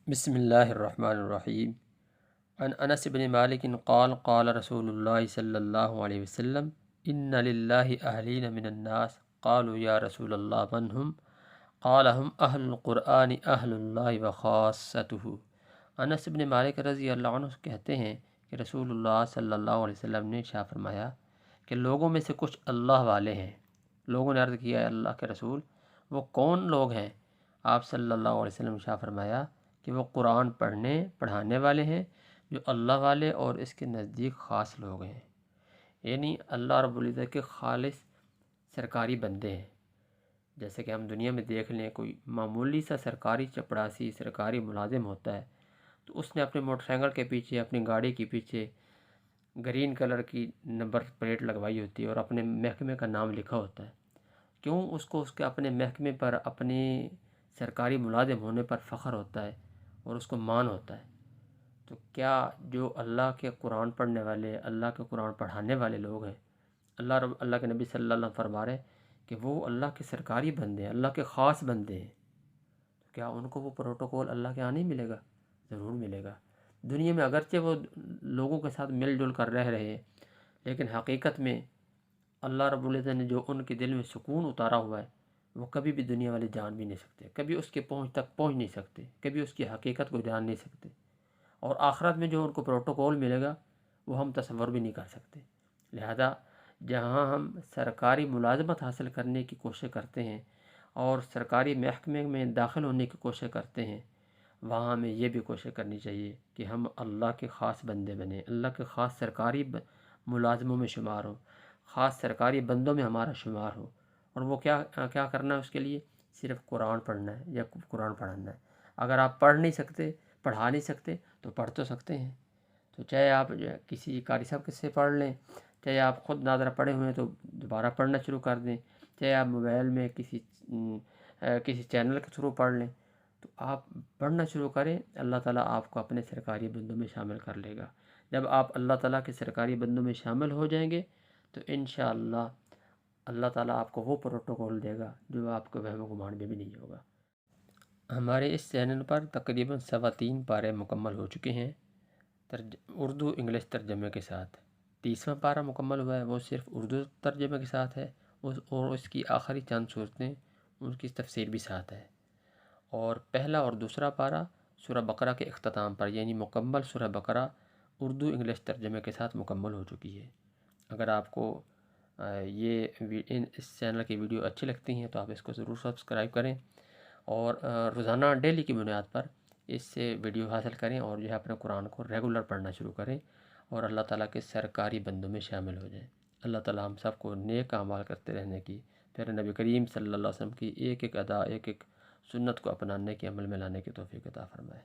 بسم اللہ الرحمن الرحیم عن انس بن مالک قال قال رسول اللہ صلی اللہ علیہ وسلم ان للہ اہلین من الناس قالوا یا رسول اللہ من هم قال هم اہل القرآن اہل اللہ وخاصته۔ انس بن مالک رضی اللہ عنہ کہتے ہیں کہ رسول اللہ صلی اللہ علیہ وسلم نے ارشاد فرمایا کہ لوگوں میں سے کچھ اللہ والے ہیں۔ لوگوں نے عرض کیا اللہ کے رسول وہ کون لوگ ہیں؟ آپ صلی اللہ علیہ وسلم نے ارشاد فرمایا کہ وہ قرآن پڑھانے والے ہیں جو اللہ والے اور اس کے نزدیک خاص لوگ ہیں، یعنی اللہ رب العزت کے خالص سرکاری بندے ہیں۔ جیسے کہ ہم دنیا میں دیکھ لیں، کوئی معمولی سا سرکاری چپڑاسی سرکاری ملازم ہوتا ہے تو اس نے اپنے موٹر سائیکل کے پیچھے، اپنی گاڑی کے پیچھے گرین کلر کی نمبر پلیٹ لگوائی ہوتی ہے اور اپنے محکمے کا نام لکھا ہوتا ہے۔ کیوں؟ اس کو اس کے اپنے محکمے پر، اپنے سرکاری ملازم ہونے پر فخر ہوتا ہے اور اس کو مان ہوتا ہے۔ تو کیا جو اللہ کے قرآن پڑھنے والے، اللہ کے قرآن پڑھانے والے لوگ ہیں، اللہ کے نبی صلی اللہ علیہ وسلم فرما رہے ہیں کہ وہ اللہ کے سرکاری بندے ہیں، اللہ کے خاص بندے ہیں، تو کیا ان کو وہ پروٹوکول اللہ کے یہاں نہیں ملے گا؟ ضرور ملے گا۔ دنیا میں اگرچہ وہ لوگوں کے ساتھ مل جل کر رہ رہے ہیں، لیکن حقیقت میں اللہ رب العزت نے جو ان کے دل میں سکون اتارا ہوا ہے وہ کبھی بھی دنیا والے جان بھی نہیں سکتے، کبھی اس کے پہنچ تک پہنچ نہیں سکتے، کبھی اس کی حقیقت کو جان نہیں سکتے، اور آخرت میں جو ان کو پروٹوکول ملے گا وہ ہم تصور بھی نہیں کر سکتے۔ لہذا جہاں ہم سرکاری ملازمت حاصل کرنے کی کوشش کرتے ہیں اور سرکاری محکمے میں داخل ہونے کی کوشش کرتے ہیں، وہاں ہمیں یہ بھی کوشش کرنی چاہیے کہ ہم اللہ کے خاص بندے بنیں، اللہ کے خاص سرکاری ملازموں میں شمار ہوں، خاص سرکاری بندوں میں ہمارا شمار ہو۔ اور وہ کیا کرنا ہے؟ اس کے لیے صرف قرآن پڑھنا ہے یا قرآن پڑھانا ہے۔ اگر آپ پڑھ نہیں سکتے، پڑھا نہیں سکتے تو پڑھ تو سکتے ہیں، تو چاہے آپ جو ہے کسی قاری صاحب کے سے پڑھ لیں، چاہے آپ خود ناظرہ پڑھے ہوئے ہیں تو دوبارہ پڑھنا شروع کر دیں، چاہے آپ موبائل میں کسی چینل کے تھرو پڑھ لیں، تو آپ پڑھنا شروع کریں، اللہ تعالیٰ آپ کو اپنے سرکاری بندوں میں شامل کر لے گا۔ جب آپ اللہ تعالیٰ کے سرکاری بندوں میں شامل ہو جائیں گے تو انشاءاللہ اللہ تعالیٰ آپ کو وہ پروٹوکول دے گا جو آپ کو وہم و گمان میں بھی نہیں ہوگا۔ ہمارے اس چینل پر تقریباً 3.25 پارے مکمل ہو چکے ہیں، اردو انگلش ترجمے کے ساتھ۔ 30واں پارہ مکمل ہوا ہے، وہ صرف اردو ترجمے کے ساتھ ہے، اور اس کی آخری چند صورتیں ان کی تفسیر بھی ساتھ ہے۔ اور پہلا اور دوسرا پارہ سورہ بقرہ کے اختتام پر، یعنی مکمل سورہ بقرہ اردو انگلش ترجمے کے ساتھ مکمل ہو چکی ہے۔ اگر آپ کو اس چینل کی ویڈیو اچھی لگتی ہیں تو آپ اس کو ضرور سبسکرائب کریں، اور روزانہ ڈیلی کی بنیاد پر اس سے ویڈیو حاصل کریں، اور جو ہے اپنے قرآن کو ریگولر پڑھنا شروع کریں اور اللہ تعالیٰ کے سرکاری بندوں میں شامل ہو جائیں۔ اللہ تعالیٰ ہم سب کو نیک اعمال کرتے رہنے کی، پھر نبی کریم صلی اللہ علیہ وسلم کی ایک ایک ادا، ایک ایک سنت کو اپنانے کے عمل میں لانے کی توفیق عطا فرمائے۔